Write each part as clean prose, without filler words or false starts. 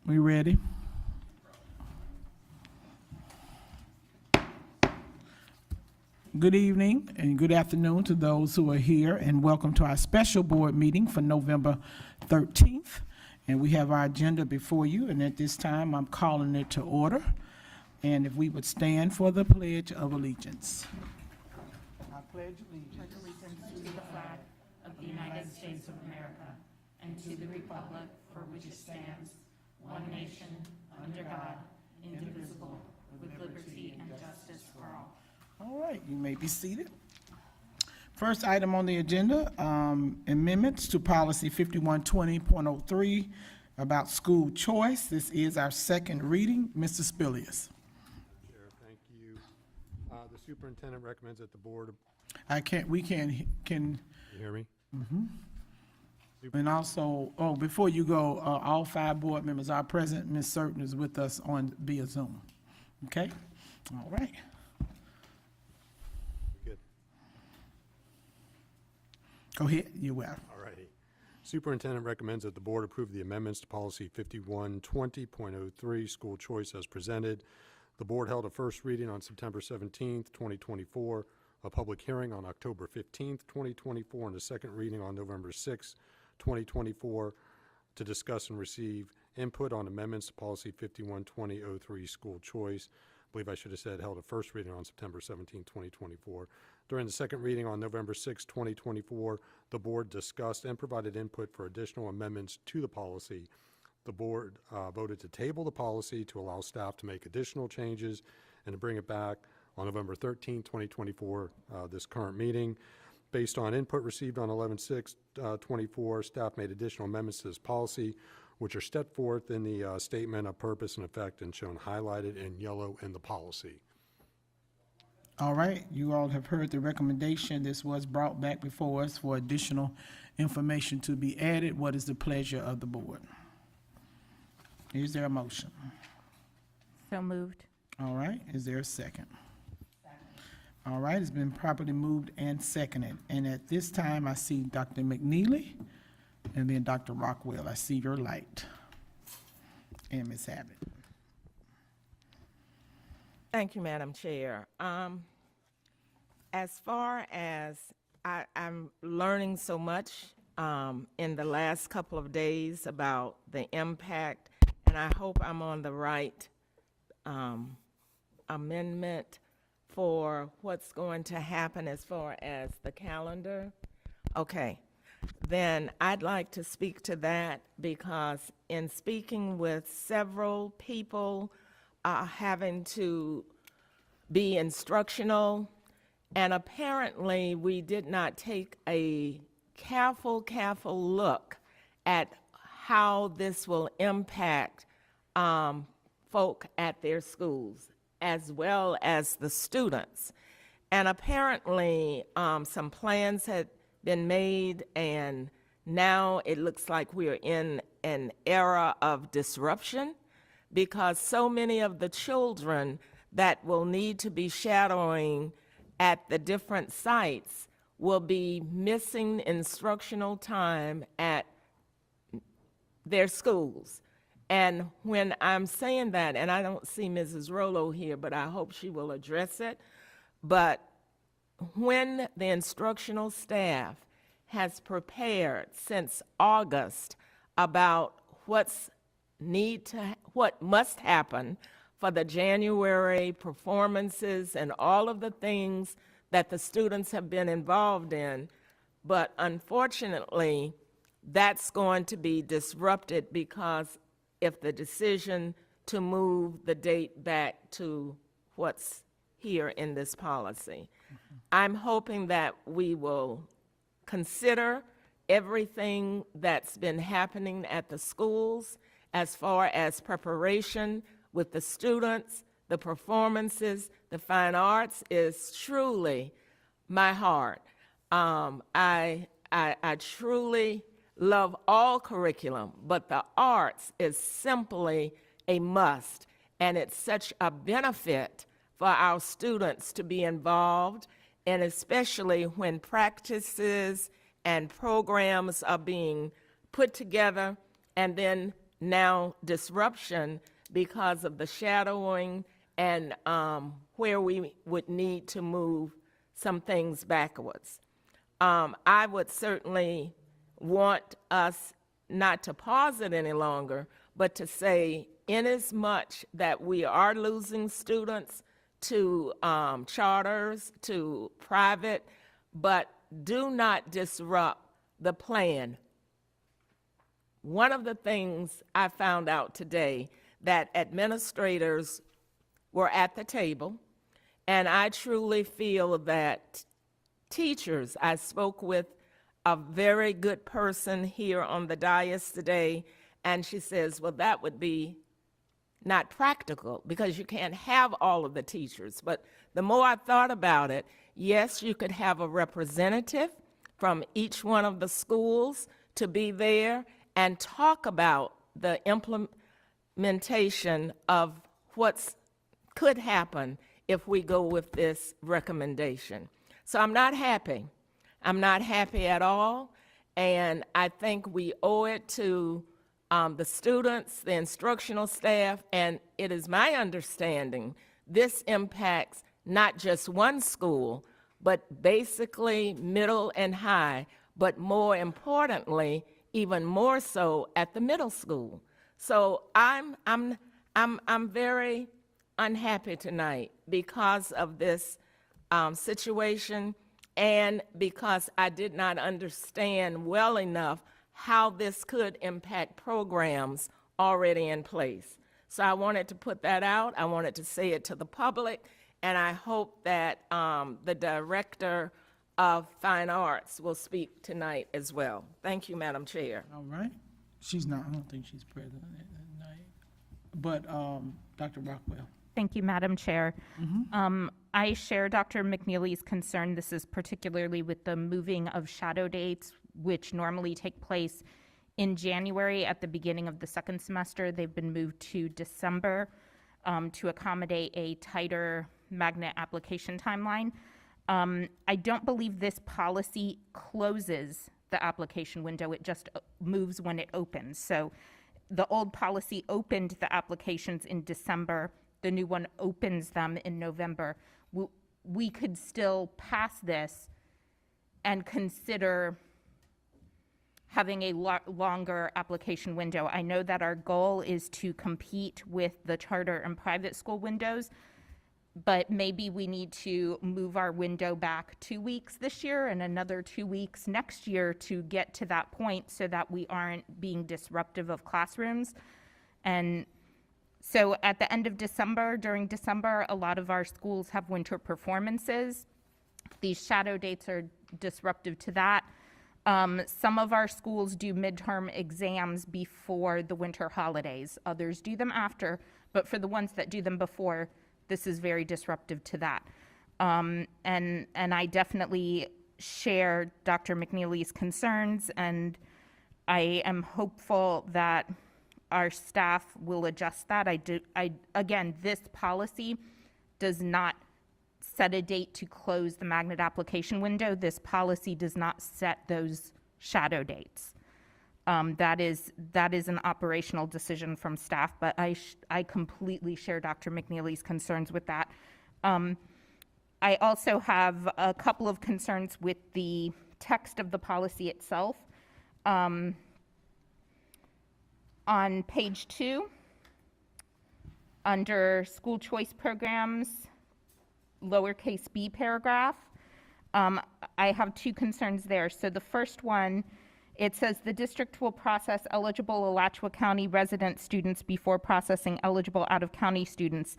We ready? Good evening and good afternoon to those who are here, and welcome to our special board meeting for November 13th. And we have our agenda before you, and at this time, I'm calling it to order. And if we would stand for the Pledge of Allegiance. I pledge allegiance To the flag of the United States of America and to the republic for which it stands, one nation, under God, indivisible, with liberty and justice for all. All right, you may be seated. First item on the agenda, amendments to policy 5120.03 about school choice. This is our second reading. Mr. Spilius. Chair, thank you. The superintendent recommends that the board. Can You hear me? and also, before you go, all 5 board members are present. Ms. Certain is with us via Zoom. Okay? All right. Good. Go ahead, you're well. All righty. Superintendent recommends that the board approve the amendments to policy 5120.03, school choice as presented. The board held a first reading on September 17th, 2024, a public hearing on October 15th, 2024, and a second reading on November 6th, 2024, to discuss and receive input on amendments to policy 5120.03, school choice. I believe I should have said held a first reading on September 17, 2024. During the second reading on November 6, 2024, the board discussed and provided input for additional amendments to the policy. The board voted to table the policy to allow staff to make additional changes and to bring it back on November 13, 2024, this current meeting. Based on input received on 11/6/24, staff made additional amendments to this policy, which are set forth in the statement of purpose and effect and shown highlighted in yellow in the policy. All right, you all have heard the recommendation. This was brought back before us for additional information to be added. What is the pleasure of the board? Is there a motion? So moved. All right, is there a second? All right, it's been properly moved and seconded. And at this time, I see Dr. McNeely and then Dr. Rockwell. I see your light. And Ms. Abbott. Thank you, Madam Chair. As far as I'm learning so much in the last couple of days about the impact, and I hope I'm on the right amendment for what's going to happen as far as the calendar. Okay, then I'd like to speak to that because in speaking with several people having to be instructional, and apparently we did not take a careful look at how this will impact folk at their schools as well as the students. And apparently some plans had been made, and now it looks like we're in an era of disruption because so many of the children that will need to be shadowing at the different sites will be missing instructional time at their schools. And when I'm saying that, and I don't see Mrs. Rollo here, but I hope she will address it, but when the instructional staff has prepared since August about what must happen for the January performances and all of the things that the students have been involved in, but unfortunately, that's going to be disrupted because if the decision to move the date back to what's here in this policy. I'm hoping that we will consider everything that's been happening at the schools as far as preparation with the students, the performances, the fine arts is truly my heart. I truly love all curriculum, but the arts is simply a must, and it's such a benefit for our students to be involved, and especially when practices and programs are being put together and then now disruption because of the shadowing and where we would need to move some things backwards. I would certainly want us not to pause it any longer, but to say, inasmuch that we are losing students to charters, to private, but do not disrupt the plan. One of the things I found out today, that administrators were at the table, and I truly feel that teachers, I spoke with a very good person here on the dais today, and she says, well, that would be not practical because you can't have all of the teachers. But the more I thought about it, yes, you could have a representative from each one of the schools to be there and talk about the implementation of what could happen if we go with this recommendation. So I'm not happy. I'm not happy at all, and I think we owe it to the students, the instructional staff, and it is my understanding this impacts not just one school, but basically middle and high, but more importantly, even more so at the middle school. So I'm very unhappy tonight because of this situation, and because I did not understand well enough how this could impact programs already in place. So I wanted to put that out. I wanted to say it to the public, and I hope that the Director of Fine Arts will speak tonight as well. Thank you, Madam Chair. All right. She's not, I don't think she's present tonight. But Dr. Rockwell. Thank you, Madam Chair. I share Dr. McNeely's concern. This is particularly with the moving of shadow dates, which normally take place in January at the beginning of the second semester. They've been moved to December to accommodate a tighter magnet application timeline. I don't believe this policy closes the application window. It just moves when it opens. So the old policy opened the applications in December. The new one opens them in November. We could still pass this and consider having a longer application window. I know that our goal is to compete with the charter and private school windows, but maybe we need to move our window back 2 weeks this year and another 2 weeks next year to get to that point so that we aren't being disruptive of classrooms. And so at the end of December, during December, a lot of our schools have winter performances. These shadow dates are disruptive to that. Some of our schools do midterm exams before the winter holidays. Others do them after, but for the ones that do them before, this is very disruptive to that. And I definitely share Dr. McNeely's concerns, and I am hopeful that our staff will adjust that. Again, this policy does not set a date to close the magnet application window. This policy does not set those shadow dates. That is an operational decision from staff, but I completely share Dr. McNeely's concerns with that. I also have a couple of concerns with the text of the policy itself. On page 2, under school choice programs, lowercase b paragraph, I have two concerns there. So the first one, it says the district will process eligible Alachua County resident students before processing eligible out-of-county students.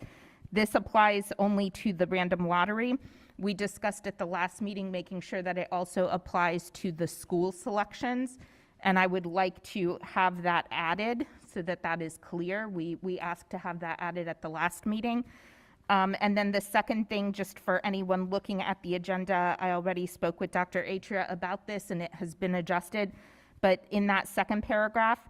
This applies only to the random lottery. We discussed at the last meeting making sure that it also applies to the school selections, and I would like to have that added so that that is clear. We asked to have that added at the last meeting. And then the second thing, just for anyone looking at the agenda, I already spoke with Dr. Atria about this and it has been adjusted. But in that second paragraph,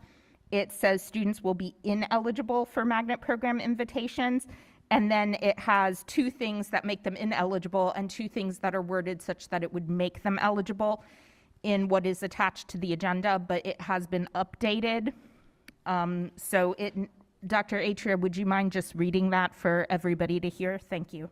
it says students will be ineligible for magnet program invitations. And then it has two things that make them ineligible and two things that are worded such that it would make them eligible in what is attached to the agenda, but it has been updated Dr. Atria, would you mind just reading that for everybody to hear? Thank you.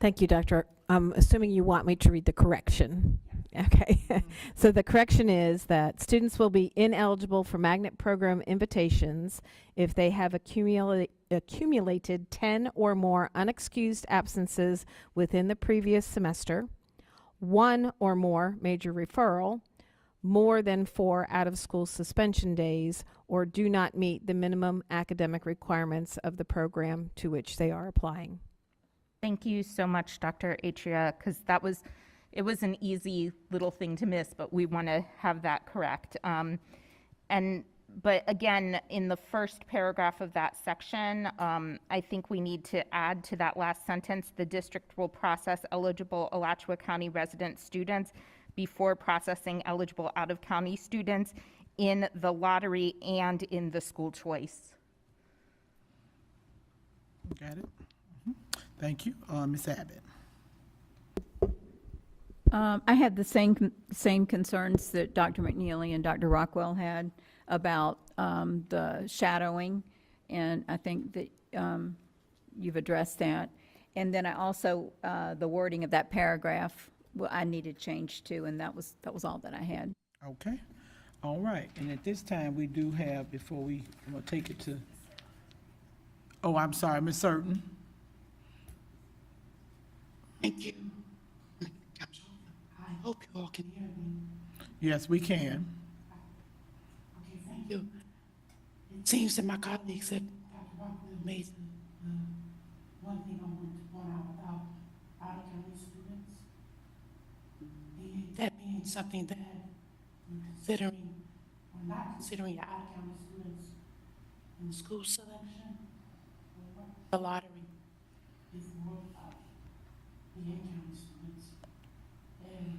Thank you, Doctor. I'm assuming you want me to read the correction. Okay. So the correction is that students will be ineligible for magnet program invitations if they have accumulated 10 or more unexcused absences within the previous semester, 1 or more major referral, more than 4 out-of-school suspension days, or do not meet the minimum academic requirements of the program to which they are applying. Thank you so much, Dr. Atria, because it was an easy little thing to miss, but we want to have that correct. But again, in the first paragraph of that section, I think we need to add to that last sentence, the district will process eligible Alachua County resident students before processing eligible out-of-county students in the lottery and in the school choice. Got it? Thank you. Ms. Abbott. I had the same concerns that Dr. McNeely and Dr. Rockwell had about the shadowing, and I think that you've addressed that. And then I also, the wording of that paragraph, I needed change too, and that was all that I had. Okay. All right. And at this time, we do have, before I'm going to take it to, oh, I'm sorry, Ms. Certain. Thank you. I hope you all can hear me. Yes, we can. Okay, thank you. It seems that my colleagues that Dr. Rockwell made one thing I wanted to point out about out-of-county students. That being something that we're considering, we're not considering the out-of-county students in the school selection, the lottery is more of the in-county students. And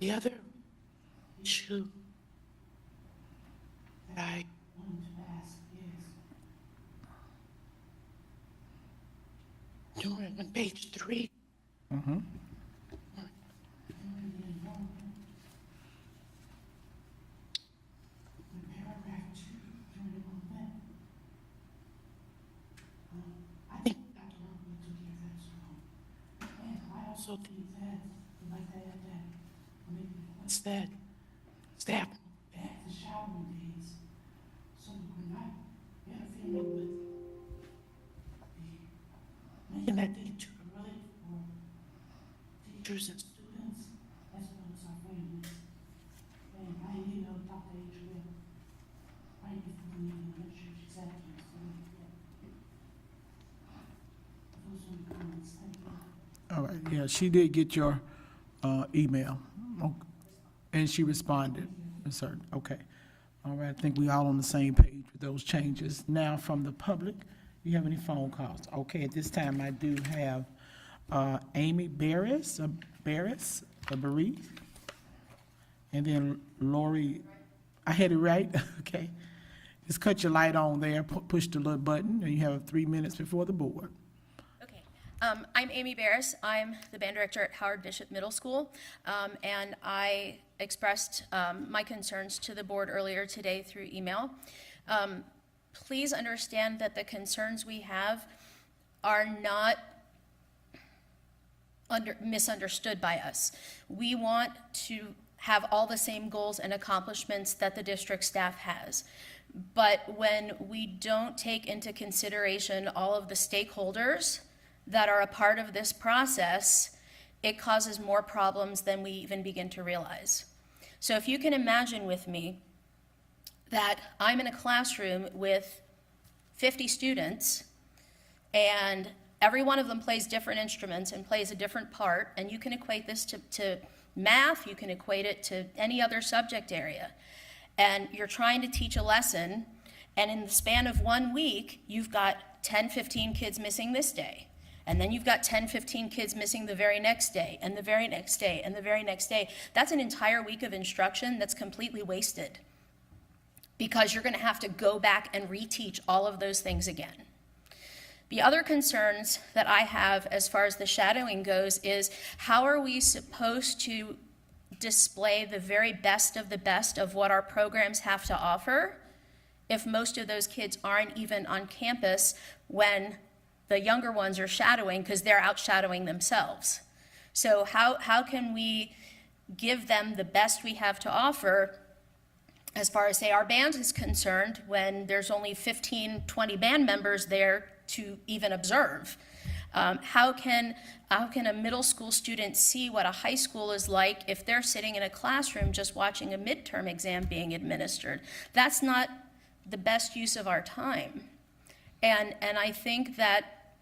the other issue that I wanted to ask is, during on page 3, Mm-hmm. during the enrollment, in paragraph 2, during enrollment, I think Dr. Rockwell took care of that as well. And I also think that, like that, maybe what's that, staff back to shadowing days, so we're not interfering with making that day too early for teachers and students, as well as our families. And I emailed Dr. Adrian right before the meeting, I'm not sure she's acting, so those are the comments, thank you. All right. Yeah, she did get your email. Okay. And she responded. Ms. Certain. Okay. All right. I think we all on the same page with those changes. Now, from the public, you have any phone calls? Okay, at this time, I do have Amy Barris, and then Lori, I had it right? Okay. Just cut your light on there, push the little button, and you have 3 minutes before the board. Okay. I'm Amy Barris. I'm the band director at Howard Bishop Middle School, and I expressed my concerns to the board earlier today through email. Please understand that the concerns we have are not misunderstood by us. We want to have all the same goals and accomplishments that the district staff has. But when we don't take into consideration all of the stakeholders that are a part of this process, it causes more problems than we even begin to realize. So if you can imagine with me that I'm in a classroom with 50 students, and every one of them plays different instruments and plays a different part, and you can equate this to math, you can equate it to any other subject area. And you're trying to teach a lesson, and in the span of 1 week, you've got 10, 15 kids missing this day. And then you've got 10, 15 kids missing the very next day, and the very next day, and the very next day. That's an entire week of instruction that's completely wasted, because you're going to have to go back and reteach all of those things again. The other concerns that I have as far as the shadowing goes is, how are we supposed to display the very best of what our programs have to offer if most of those kids aren't even on campus when the younger ones are shadowing because they're out shadowing themselves? So how can we give them the best we have to offer as far as, say, our band is concerned when there's only 15, 20 band members there to even observe? How can a middle school student see what a high school is like if they're sitting in a classroom just watching a midterm exam being administered? That's not the best use of our time. And I think that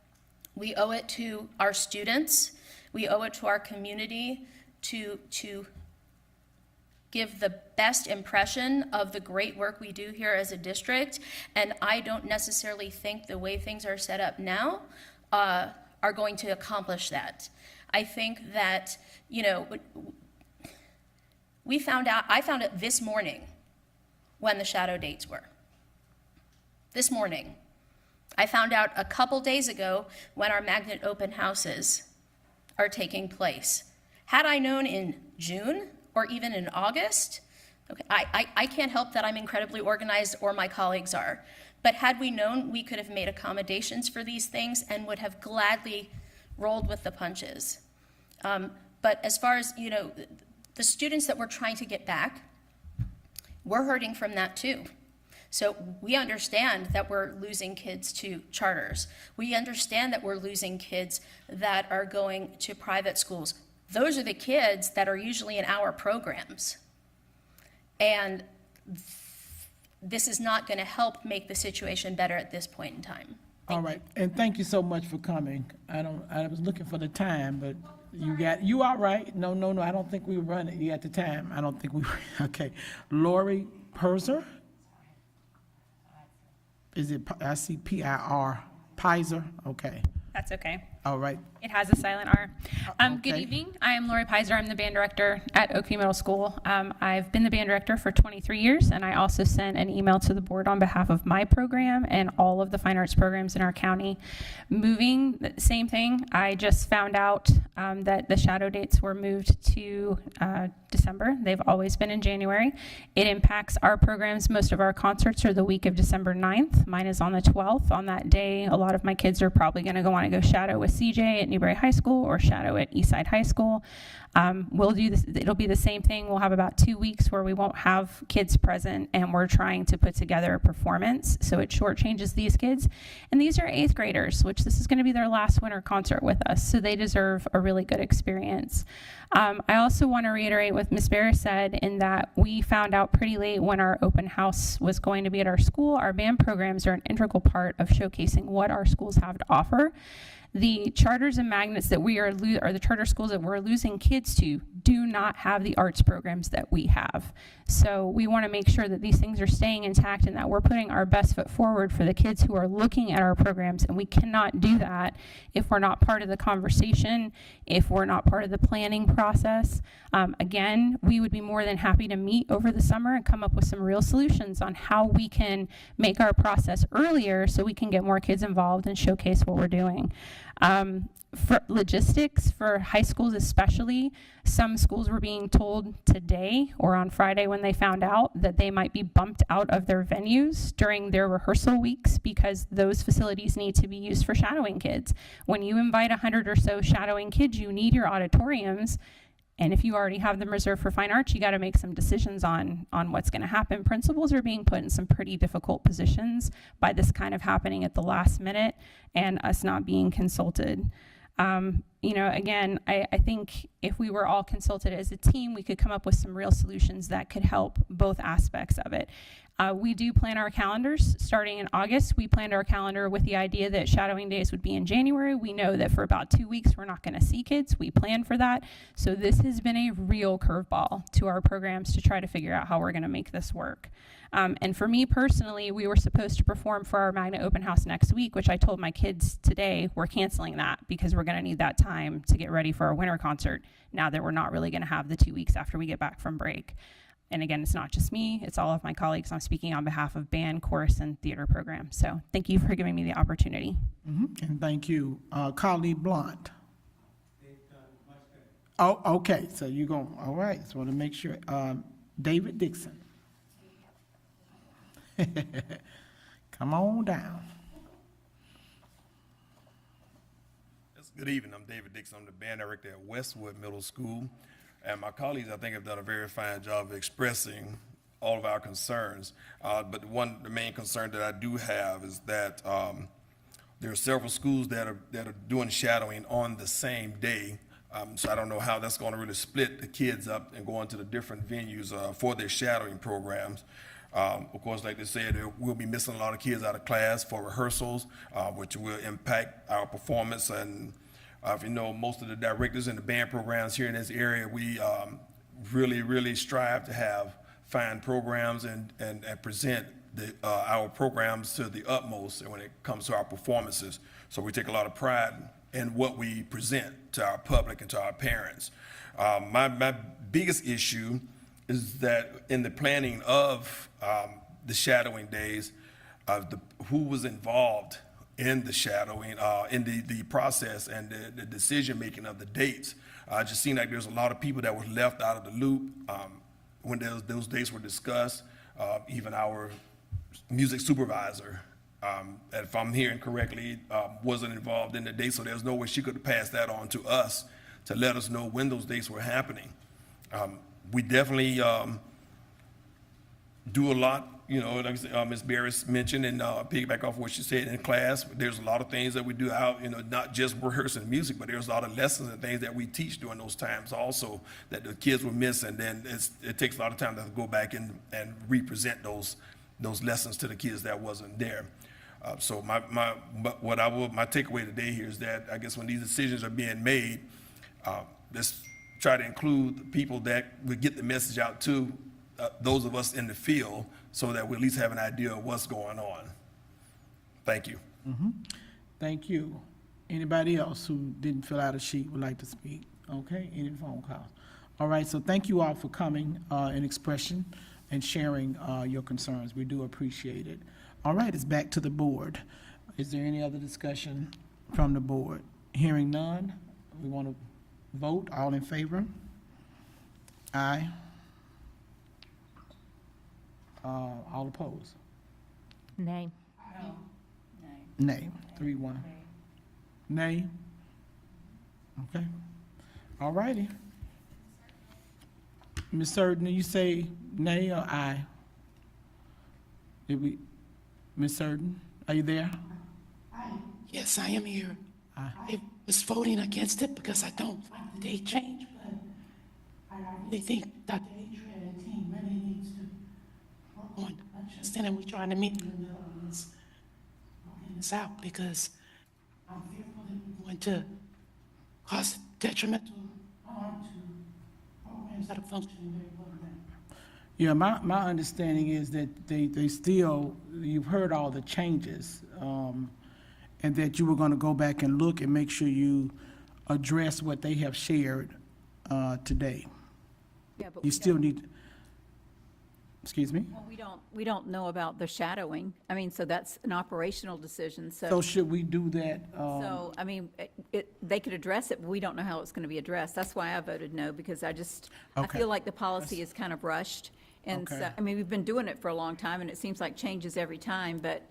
we owe it to our students, we owe it to our community to give the best impression of the great work we do here as a district. And I don't necessarily think the way things are set up now are going to accomplish that. I think that, you know, I found it this morning when the shadow dates were. This morning. I found out a couple days ago when our magnet open houses are taking place. Had I known in June or even in August, okay, I can't help that I'm incredibly organized, or my colleagues are. But had we known, we could have made accommodations for these things and would have gladly rolled with the punches. But as far as, you know, the students that we're trying to get back, we're hurting from that too. So we understand that we're losing kids to charters. We understand that we're losing kids that are going to private schools. Those are the kids that are usually in our programs. And this is not going to help make the situation better at this point in time. All right, and thank you so much for coming. I was looking for the time, but you all right? No, I don't think we were running. You at the time. I don't think we were. Okay. Lori Perzer? Is it, I see P-I-R, Pizer? Okay. That's okay. All right. It has a silent R. Good okay. evening. I am Lori Pizer. I'm the band director at Oakview Middle School. I've been the band director for 23 years, and I also sent an email to the board on behalf of my program and all of the fine arts programs in our county. Moving, same thing. I just found out that the shadow dates were moved to December. They've always been in January. It impacts our programs. Most of our concerts are the week of December 9th. Mine is on the 12th. On that day, a lot of my kids are probably going to want to go shadow with CJ at Newberry High School or shadow at Eastside High School. We'll do this. It'll be the same thing. We'll have about 2 weeks where we won't have kids present, and we're trying to put together a performance. So it shortchanges these kids. And these are 8th graders, which this is going to be their last winter concert with us. So they deserve a really good experience. I also want to reiterate what Ms. Barris said in that we found out pretty late when our open house was going to be at our school. Our band programs are an integral part of showcasing what our schools have to offer. The charters and magnets that we are, or the charter schools that we're losing kids to, do not have the arts programs that we have. So we want to make sure that these things are staying intact and that we're putting our best foot forward for the kids who are looking at our programs, and we cannot do that if we're not part of the conversation, if we're not part of the planning process. Again, we would be more than happy to meet over the summer and come up with some real solutions on how we can make our process earlier so we can get more kids involved and showcase what we're doing. For logistics, for high schools especially, some schools were being told today or on Friday when they found out that they might be bumped out of their venues during their rehearsal weeks because those facilities need to be used for shadowing kids. When you invite 100 or so shadowing kids, you need your auditoriums. And if you already have them reserved for fine arts, you got to make some decisions on what's going to happen. Principals are being put in some pretty difficult positions by this kind of happening at the last minute and us not being consulted. You know, again, I think if we were all consulted as a team, we could come up with some real solutions that could help both aspects of it. We do plan our calendars starting in August. We planned our calendar with the idea that shadowing days would be in January. We know that for about 2 weeks, we're not going to see kids. We planned for that. So this has been a real curveball to our programs to try to figure out how we're going to make this work. And for me personally, we were supposed to perform for our Magnet Open House next week, which I told my kids today we're canceling that because we're going to need that time to get ready for our winter concert now that we're not really going to have the 2 weeks after we get back from break. And again, it's not just me, it's all of my colleagues. I'm speaking on behalf of band, chorus, and theater programs. So thank you for giving me the opportunity. And thank you. Carly Blunt. Oh, okay, so you're going, all right, just want to make sure. David Dixon. Come on down. Yes, good evening. I'm David Dixon. I'm the band director at Westwood Middle School. And my colleagues, I think, have done a very fine job of expressing all of our concerns. But the main concern that I do have is that there are several schools that are doing shadowing on the same day. So I don't know how that's going to really split the kids up and go into the different venues for their shadowing programs. Of course, like they said, we'll be missing a lot of kids out of class for rehearsals, which will impact our performance. And if you know, most of the directors in the band programs here in this area, we really strive to have fine programs and present our programs to the utmost when it comes to our performances. So we take a lot of pride in what we present to our public and to our parents. My biggest issue is that in the planning of the shadowing days, who was involved in the shadowing, in the process and the decision-making of the dates. It just seemed like there's a lot of people that were left out of the loop when those dates were discussed. Even our music supervisor, if I'm hearing correctly, wasn't involved in the date, so there's no way she could have passed that on to us to let us know when those dates were happening. We definitely do a lot, you know, like Ms. Barris mentioned, and piggyback off what she said in class. There's a lot of things that we do out, you know, not just rehearsing music, but there's a lot of lessons and things that we teach during those times also that the kids will miss, and then it takes a lot of time to go back and represent those lessons to the kids that wasn't there. So my takeaway today here is that I guess when these decisions are being made, let's try to include the people that would get the message out to those of us in the field so that we at least have an idea of what's going on. Thank you. Thank you. Anybody else who didn't fill out a sheet would like to speak? Okay, any phone calls? All right, so thank you all for coming in expression and sharing your concerns. We do appreciate it. All right, it's back to the board. Is there any other discussion from the board? Hearing none, we want to vote. All in favor? Aye. All opposed? Nay. Nay. 3-1. Nay? Okay. All righty. Ms. Surden, you say nay or aye? Ms. Surden, are you there? Yes, I am here. I was voting against it because I don't like the date change, but I really think Dr. Adrian and the team really needs to work on understanding we're trying to meet in the middle of this, working this out, because I'm fearful that we're going to cause detrimental harm to programs that are functioning very well now. Yeah, my understanding is that they still, you've heard all the changes, and that you were going to go back and look and make sure you address what they have shared today. Yeah, but You still need, excuse me? we don't know about the shadowing. I mean, so that's an operational decision, So should we do that? So, I mean, they could address it, but we don't know how it's going to be addressed. That's why I voted no, because I Okay. feel like the policy is kind of rushed. And so, Okay. I mean, we've been doing it for a long time, and it seems like changes every time, but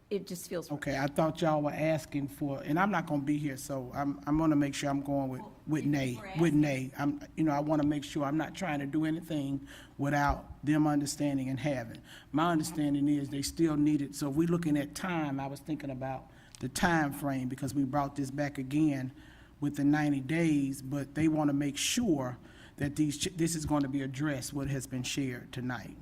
it just feels. Okay, I thought y'all were asking for, and I'm not gonna be here, so I'm gonna make sure I'm going with nay, with nay. I wanna make sure I'm not trying to do anything without them understanding and having. My understanding is they still need it, so if we're looking at time, I was thinking about the time frame, because we brought this back again with the 90 days, but they wanna make sure that this is gonna be addressed, what has been shared tonight.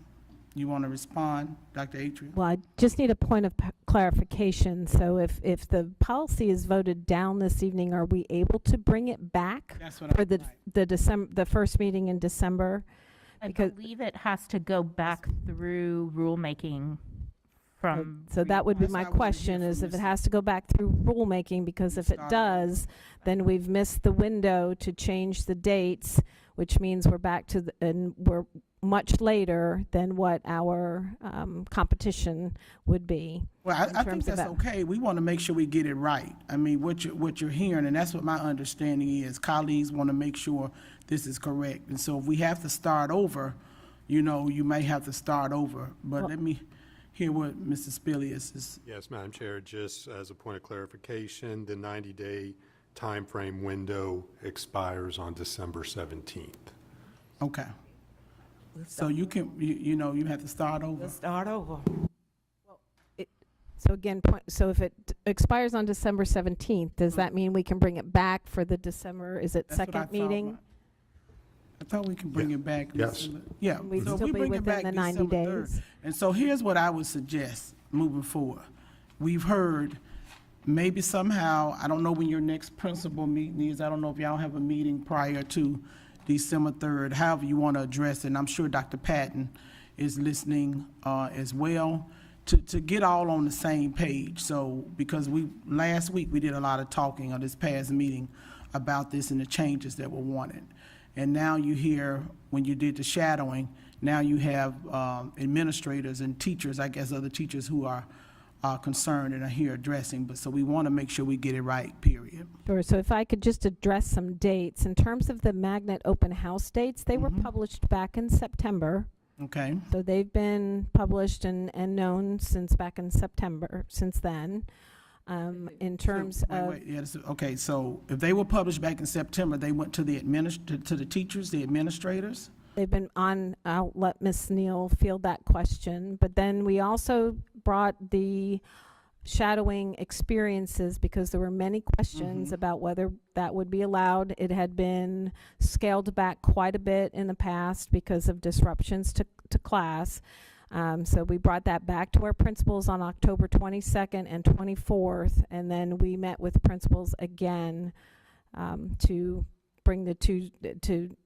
You wanna respond, Dr. Atria? Well, I just need a point of clarification. So if the policy is voted down this evening, are we able to bring it back That's what I for the first meeting in December? I Because- believe it has to go back through rulemaking from. So that would be That's my what I wanted to hear question, is from if it Ms. has to go back through rulemaking, because if it Start. does, then we've missed the window to change the dates, which means we're back to, and much later than what our competition would be. Well, in I think terms of that's that. okay. We want to make sure we get it right. I mean, what you're hearing, and that's what my understanding is, colleagues want to make sure this is correct. And so if we have to start over, you know, you may have to start over. But let me hear what Mr. Spilius is. Yes, Madam Chair, just as a point of clarification, the 90-day timeframe window expires on December 17th. Okay. So you can, you know, you have to start over. Let's start over. So again, so if it expires on December 17th, does that mean we can bring it back for the December, is it That's what I second thought. meeting? I thought we can bring it back. Yes. December- Yeah. We'd so still we be bring it within back the 90 December 3rd. days. And so here's what I would suggest moving forward. We've heard maybe somehow, I don't know when your next principal meeting is. I don't know if y'all have a meeting prior to December 3rd, however you want to address it. And I'm sure Dr. Patton is listening as well to get all on the same page. So, because last week we did a lot of talking on this past meeting about this and the changes that were wanted. And now you hear, when you did the shadowing, now you have administrators and teachers, I guess other teachers who are concerned and are here addressing. But so we want to make sure we get it right, period. Sure, so if I could just address some dates. In terms of the Magnet Open House dates, they were published back in September. Okay? So they've been published and known since back in September, since then. In terms Wait, of, wait, yeah, okay, so if they were published back in September, they went to the to the teachers, the administrators? they've been on, I'll let Ms. Neal field that question. But then we also brought the shadowing experiences because there were many questions about whether that would be allowed. It had been scaled back quite a bit in the past because of disruptions to class. So we brought that back to our principals on October 22nd and 24th, and then we met with principals again to bring the two,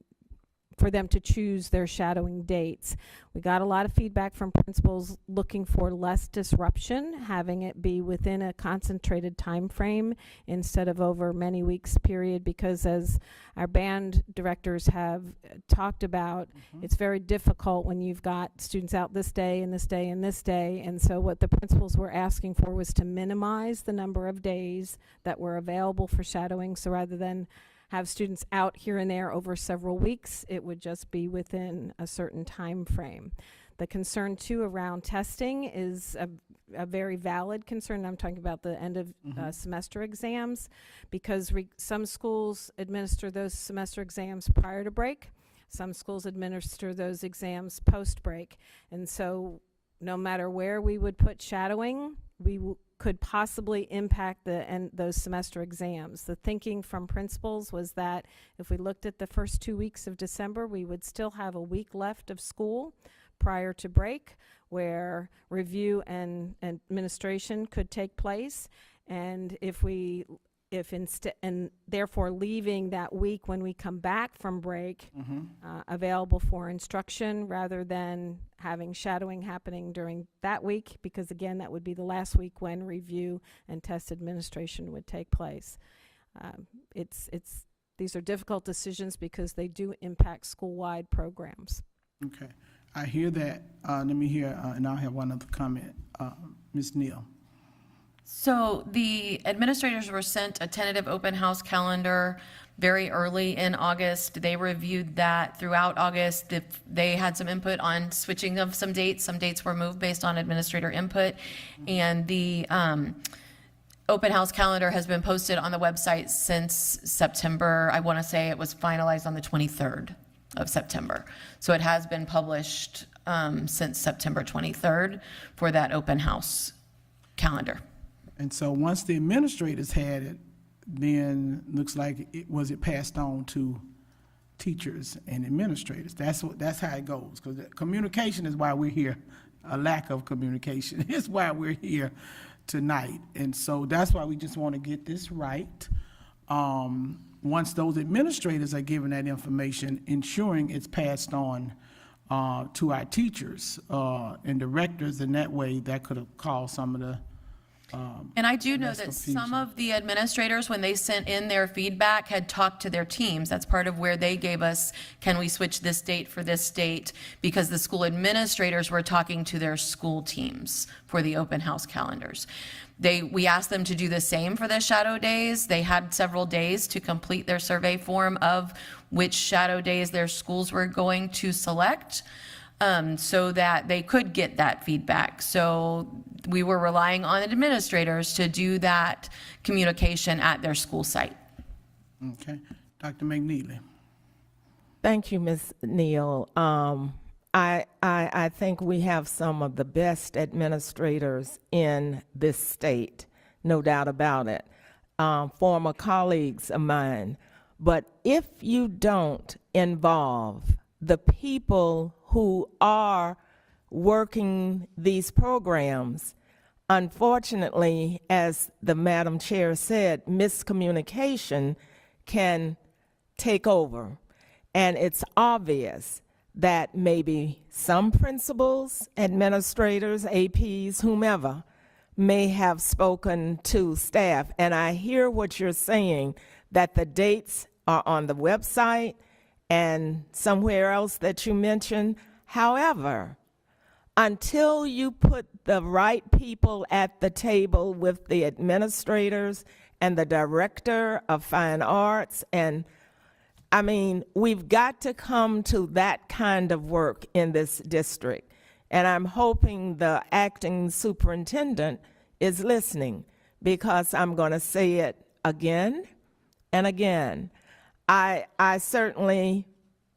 for them to choose their shadowing dates. We got a lot of feedback from principals looking for less disruption, having it be within a concentrated time frame instead of over many weeks period, because as our band directors have talked about, it's very difficult when you've got students out this day and this day and this day. And so what the principals were asking for was to minimize the number of days that were available for shadowing. So rather than have students out here and there over several weeks, it would just be within a certain time frame. The concern too around testing is a very valid concern. I'm talking about the end of semester exams, because some schools administer those semester exams prior to break. Some schools administer those exams post break. And so no matter where we would put shadowing, we could possibly impact those semester exams. The thinking from principals was that if we looked at the first 2 weeks of December, we would still have a week left of school prior to break where review and administration could take place. And and therefore leaving that week when we come back from break available for instruction rather than having shadowing happening during that week, because again, that would be the last week when review and test administration would take place. These are difficult decisions because they do impact school-wide programs. Okay, I hear that. Let me hear, and I'll have one other comment. Ms. Neal. So the administrators were sent a tentative open house calendar very early in August. They reviewed that throughout August. They had some input on switching of some dates. Some dates were moved based on administrator input. And the open house calendar has been posted on the website since September. I want to say it was finalized on the 23rd of September. So it has been published since September 23rd for that open house calendar. And so once the administrators had it, then looks like it passed on to teachers and administrators. That's how it goes, because communication is why we're here. A lack of communication is why we're here tonight. And so that's why we just want to get this right. Once those administrators are given that information, ensuring it's passed on to our teachers and directors, and that way that could have caused some of the And I do know that's that some confusion. of the administrators, when they sent in their feedback, had talked to their teams. That's part of where they gave us, can we switch this date for this date? Because the school administrators were talking to their school teams for the open house calendars. We asked them to do the same for the shadow days. They had several days to complete their survey form of which shadow days their schools were going to select, so that they could get that feedback. So we were relying on administrators to do that communication at their school site. Okay. Dr. McNeely? Thank you, Ms. Neal. I think we have some of the best administrators in this state, no doubt about it, former colleagues of mine. But if you don't involve the people who are working these programs, unfortunately, as the Madam Chair said, miscommunication can take over. And it's obvious that maybe some principals, administrators, APs, whomever, may have spoken to staff. And I hear what you're saying, that the dates are on the website and somewhere else that you mentioned. However, until you put the right people at the table with the administrators and the director of fine arts, and I mean, we've got to come to that kind of work in this district. And I'm hoping the acting superintendent is listening, because I'm going to say it again and again. I certainly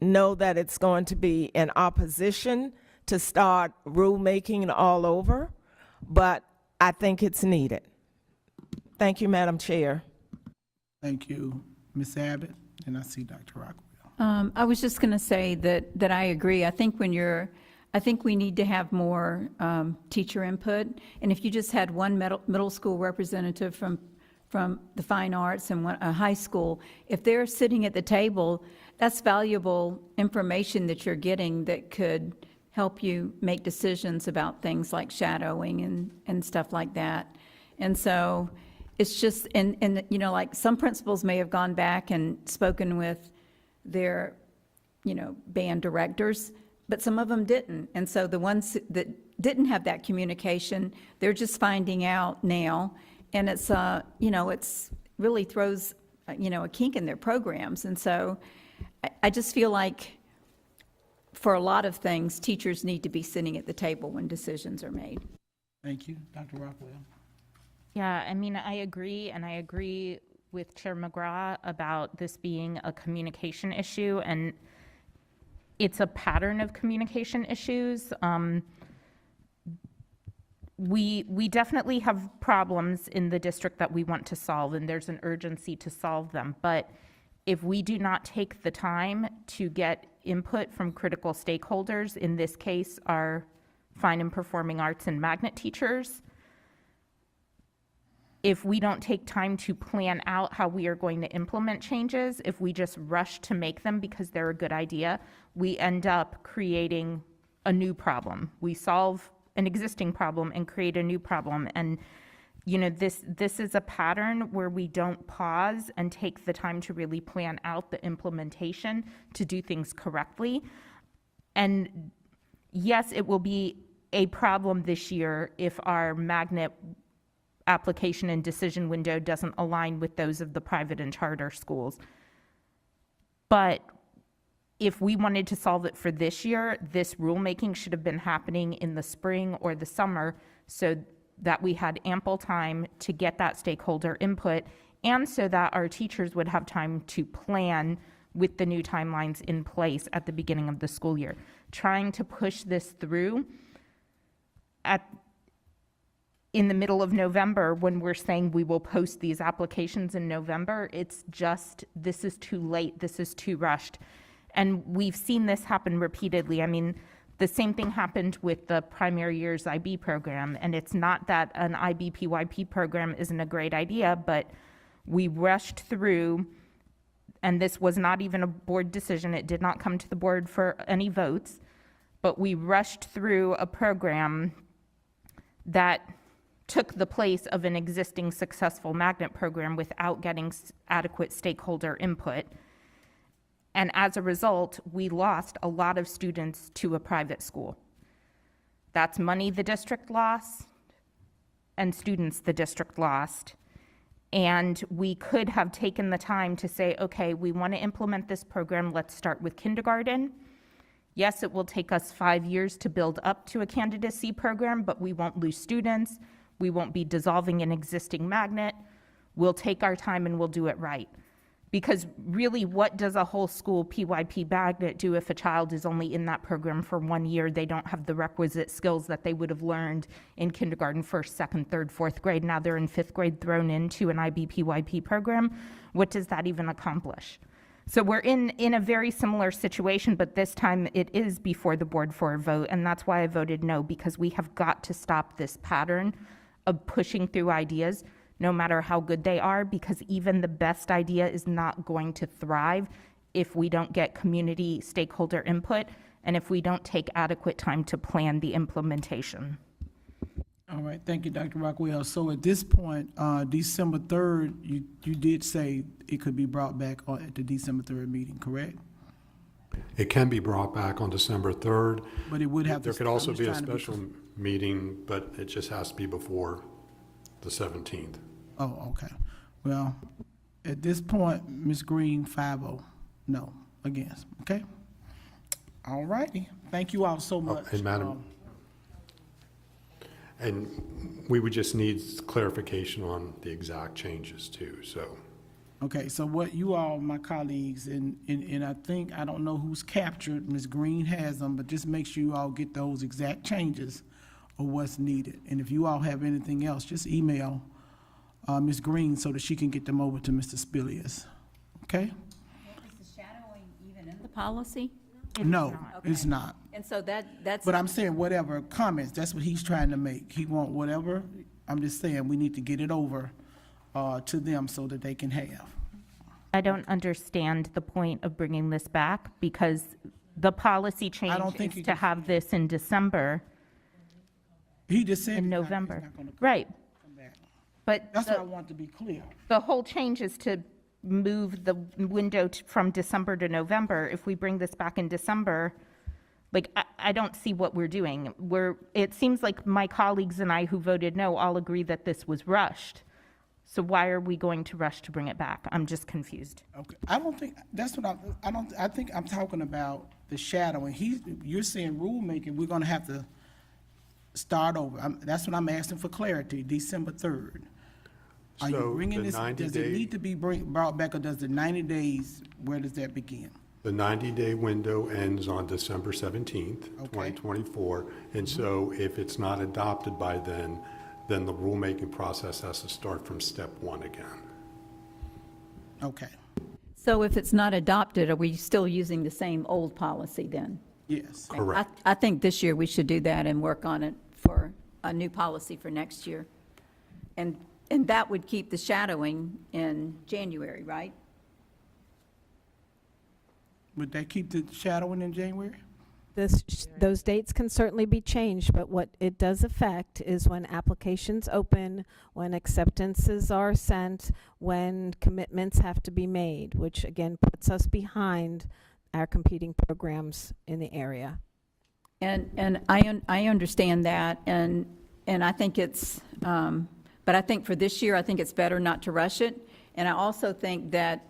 know that it's going to be in opposition to start rulemaking all over, but I think it's needed. Thank you, Madam Chair. Thank you, Ms. Abbott, and I see Dr. Rockwell. I was just going to say that I agree. I think we need to have more teacher input. And if you just had one middle school representative from the fine arts and a high school, if they're sitting at the table, that's valuable information that you're getting that could help you make decisions about things like shadowing and stuff like that. And so it's just, and you know, like some principals may have gone back and spoken with their, you know, band directors, but some of them didn't. And so the ones that didn't have that communication, they're just finding out now. And it's, you know, it's really throws, you know, a kink in their programs. And so I just feel like for a lot of things, teachers need to be sitting at the table when decisions are made. Thank you, Dr. Rockwell. Yeah, I mean, I agree, and I agree with Chair McGraw about this being a communication issue, and it's a pattern of communication issues. We definitely have problems in the district that we want to solve, and there's an urgency to solve them. But if we do not take the time to get input from critical stakeholders, in this case, our fine and performing arts and magnet teachers, if we don't take time to plan out how we are going to implement changes, if we just rush to make them because they're a good idea, we end up creating a new problem. We solve an existing problem and create a new problem. And you know, this is a pattern where we don't pause and take the time to really plan out the implementation to do things correctly. And yes, it will be a problem this year if our magnet application and decision window doesn't align with those of the private and charter schools. But if we wanted to solve it for this year, this rulemaking should have been happening in the spring or the summer so that we had ample time to get that stakeholder input and so that our teachers would have time to plan with the new timelines in place at the beginning of the school year. Trying to push this through in the middle of November when we're saying we will post these applications in November, it's just, this is too late, this is too rushed. And we've seen this happen repeatedly. I mean, the same thing happened with the primary years IB program, and it's not that an IB-PYP program isn't a great idea, but we rushed through, and this was not even a board decision. It did not come to the board for any votes, but we rushed through a program that took the place of an existing successful magnet program without getting adequate stakeholder input. And as a result, we lost a lot of students to a private school. That's money the district lost and students the district lost. And we could have taken the time to say, okay, we want to implement this program. Let's start with kindergarten. Yes, it will take us 5 years to build up to a candidacy program, but we won't lose students. We won't be dissolving an existing magnet. We'll take our time and we'll do it right. Because really, what does a whole school PYP magnet do if a child is only in that program for 1 year? They don't have the requisite skills that they would have learned in kindergarten, first, second, third, fourth grade. Now they're in fifth grade thrown into an IB PYP program. What does that even accomplish? So we're in a very similar situation, but this time it is before the board for a vote, and that's why I voted no, because we have got to stop this pattern of pushing through ideas, no matter how good they are, because even the best idea is not going to thrive if we don't get community stakeholder input and if we don't take adequate time to plan the implementation. All right, thank you, Dr. Rockwell. So at this point, December 3rd, you did say it could be brought back at the December 3rd meeting, correct? It can be brought back on December 3rd. But it would have to. There could also I'm just be a trying to special meeting, but it just has to be before the 17th. Oh, okay. Well, at this point, Ms. Green, 5-0, no, against, okay? All righty. Thank you all so much. And Madam, and we would just need clarification on the exact changes too, so. Okay, so what you all, my colleagues, and I think, I don't know who's captured, Ms. Green has them, but just make sure you all get those exact changes of what's needed. And if you all have anything else, just email Ms. Green so that she can get them over to Mr. Spilius, okay? Is the shadowing even in the policy? No, it's not. And so that's. But I'm saying whatever comments, that's what he's trying to make. He want whatever, I'm just saying, we need to get it over to them so that they can have. I don't understand the point of bringing this back because the policy change think is he to just- have this in December, He just said. in he's not November. gonna come Right. back. But That's what I the, want to be clear. the whole change is to move the window from December to November. If we bring this back in December, like, I don't see what we're doing. It seems like my colleagues and I who voted no all agree that this was rushed. So why are we going to rush to bring it back? I'm just confused. Okay, I don't think, that's what I think I'm talking about the shadowing. You're saying rulemaking, we're gonna have to start over. That's what I'm asking for clarity, December 3rd. Are you So bringing the this, 90 does it day- need to be brought back, or does the 90 days, where does that begin? The 90-day window ends on December 17th, 2024. And so if it's not adopted by then the rulemaking process has to start from step one again. Okay, So if it's not adopted, are we still using the same old policy then? yes. Correct. I think this year we should do that and work on it for a new policy for next year. And that would keep the shadowing in January, right? Would that keep the shadowing in January? Those dates can certainly be changed, but what it does affect is when applications open, when acceptances are sent, when commitments have to be made, which again puts us behind our competing programs in the area. And I understand that, and I think it's, but I think for this year, I think it's better not to rush it. And I also think that,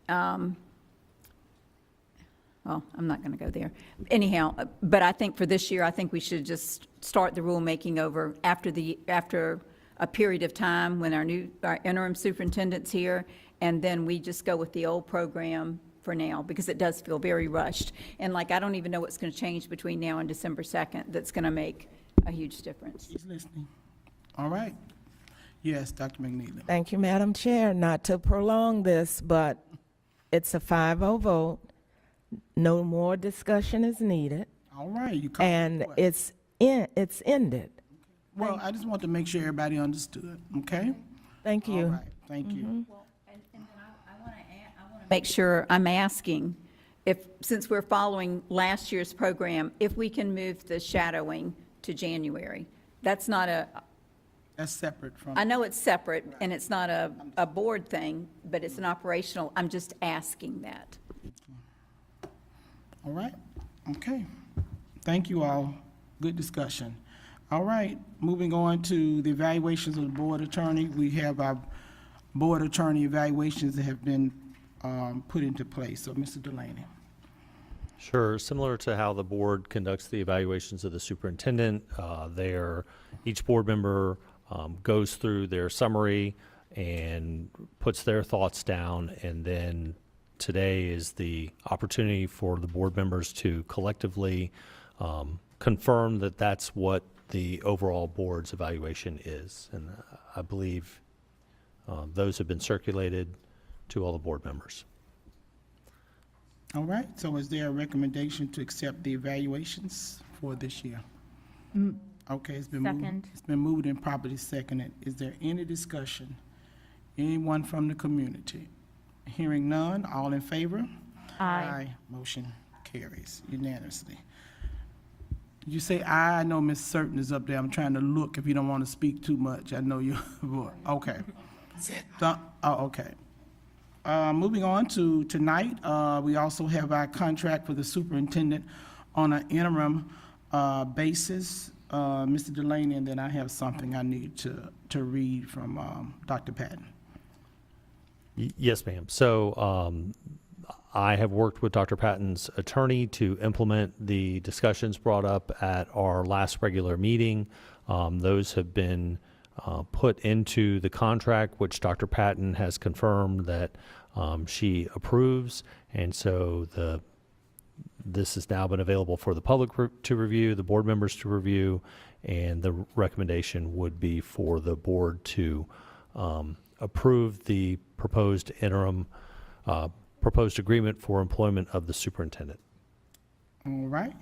well, I'm not going to go there. Anyhow, but I think for this year, I think we should just start the rulemaking over after a period of time when our interim superintendent's here, and then we just go with the old program for now, because it does feel very rushed. And like, I don't even know what's going to change between now and December 2nd that's going to make a huge difference. He's listening. All right. Yes, Dr. McNeely. Thank you, Madam Chair. Not to prolong this, but it's a 5-0 vote. No more discussion is needed, All right, you called. and the question. it's ended. Well, I just want to make sure everybody understood, okay? Thank All you. right, thank you. Make sure I'm asking if, since we're following last year's program, if we can move the shadowing to January. That's not That's separate from. I know it's separate, and it's not a board thing, but it's an operational, I'm just asking that. All right, okay. Thank you all. Good discussion. All right, moving on to the evaluations of the board attorney. We have our board attorney evaluations that have been put into place. So, Mr. Delaney. Sure. Similar to how the board conducts the evaluations of the superintendent, each board member goes through their summary and puts their thoughts down, and then today is the opportunity for the board members to collectively confirm that that's what the overall board's evaluation is. And I believe those have been circulated to all the board members. All right, so is there a recommendation to accept the evaluations for this year? Okay, it's been moved. Second. It's been moved and properly seconded. Is there any discussion? Anyone from the community? Hearing none, all in favor? Aye. Motion carries unanimously. Did you say aye? I know Ms. Certain is up there. I'm trying to look if you don't want to speak too much. I know you, okay. Okay. Moving on to tonight, we also have our contract for the superintendent on an interim basis. Mr. Delaney, and then I have something I need to read from Dr. Patton. Yes, ma'am. So I have worked with Dr. Patton's attorney to implement the discussions brought up at our last regular meeting. Those have been put into the contract, which Dr. Patton has confirmed that she approves. And so this has now been available for the public to review, the board members to review, and the recommendation would be for the board to approve the proposed interim, proposed agreement for employment of the superintendent. All right.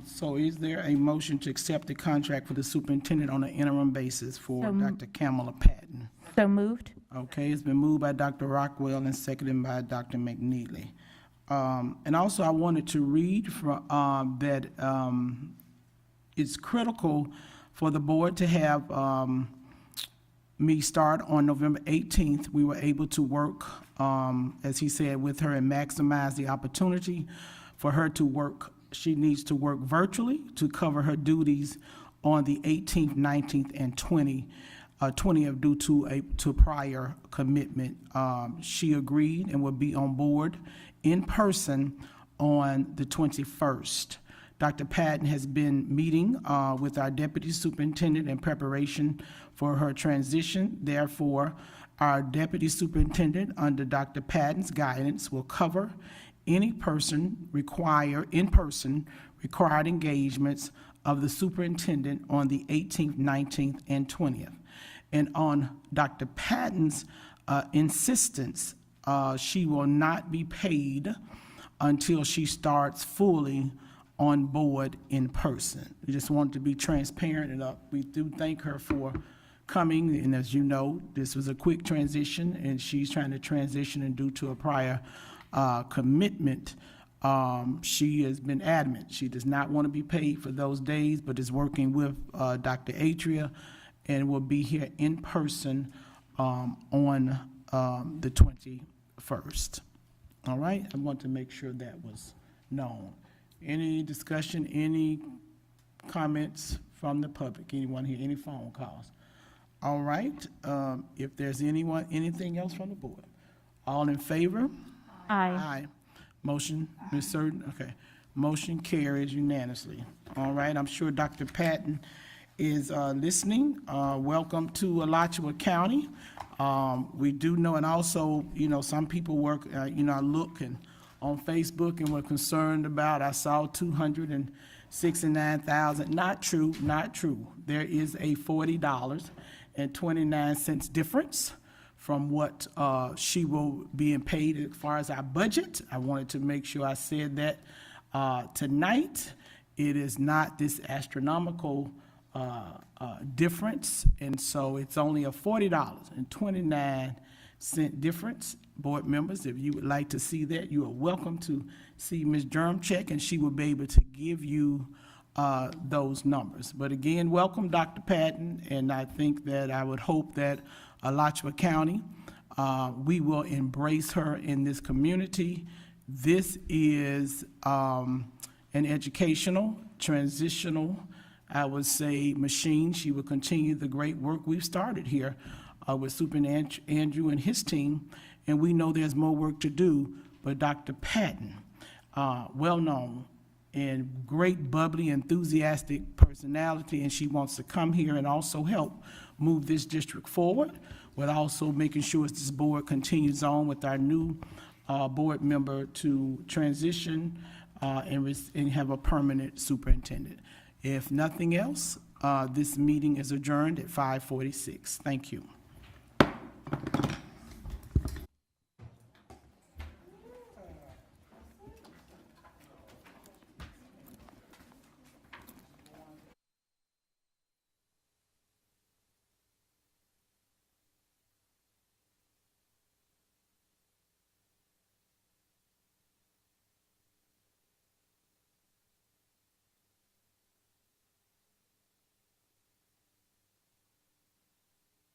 So is there a motion to accept the contract for the superintendent on an interim basis for Dr. Kamala Patton? So moved. Okay, it's been moved by Dr. Rockwell and seconded by Dr. McNeely. And also I wanted to read from, that it's critical for the board to have me start on November 18th. We were able to work, as he said, with her and maximize the opportunity for her to work. She needs to work virtually to cover her duties on the 18th, 19th, and 20th due to prior commitment. She agreed and will be on board in person on the 21st. Dr. Patton has been meeting with our deputy superintendent in preparation for her transition. Therefore, our deputy superintendent, under Dr. Patton's guidance, will cover any required engagements of the superintendent on the 18th, 19th, and 20th. And on Dr. Patton's insistence, she will not be paid until she starts fully on board in person. We just want to be transparent, and we do thank her for coming. And as you know, this was a quick transition, and she's trying to transition, and due to a prior commitment, she has been adamant. She does not want to be paid for those days, but is working with Dr. Atria, and will be here in person on the 21st. All right, I want to make sure that was known. Any discussion, any comments from the public? Anyone here, any phone calls? All right, if there's anything else from the board? All in favor? Aye. Aye. Motion, Ms. Certain, okay. Motion carries unanimously. All right, I'm sure Dr. Patton is listening. Welcome to Alachua County. We do know, and also, some people work, I look on Facebook and were concerned about, I saw 269,000. Not true, not true. There is a $40.29 difference from what she will be paid as far as our budget. I wanted to make sure I said that tonight. It is not this astronomical difference, and so it's only a $40.29 difference. Board members, if you would like to see that, you are welcome to see Ms. Jermchek, and she will be able to give you those numbers. But again, welcome, Dr. Patton, and I think that I would hope that Alachua County, we will embrace her in this community. This is an educational, transitional, I would say, machine. She will continue the great work we've started here with Superintendent Andrew and his team, and we know there's more work to do, but Dr. Patton, well-known and great, bubbly, enthusiastic personality, and she wants to come here and also help move this district forward, but also making sure this board continues on with our new board member to transition and have a permanent superintendent. If nothing else, this meeting is adjourned at 5:46. Thank you.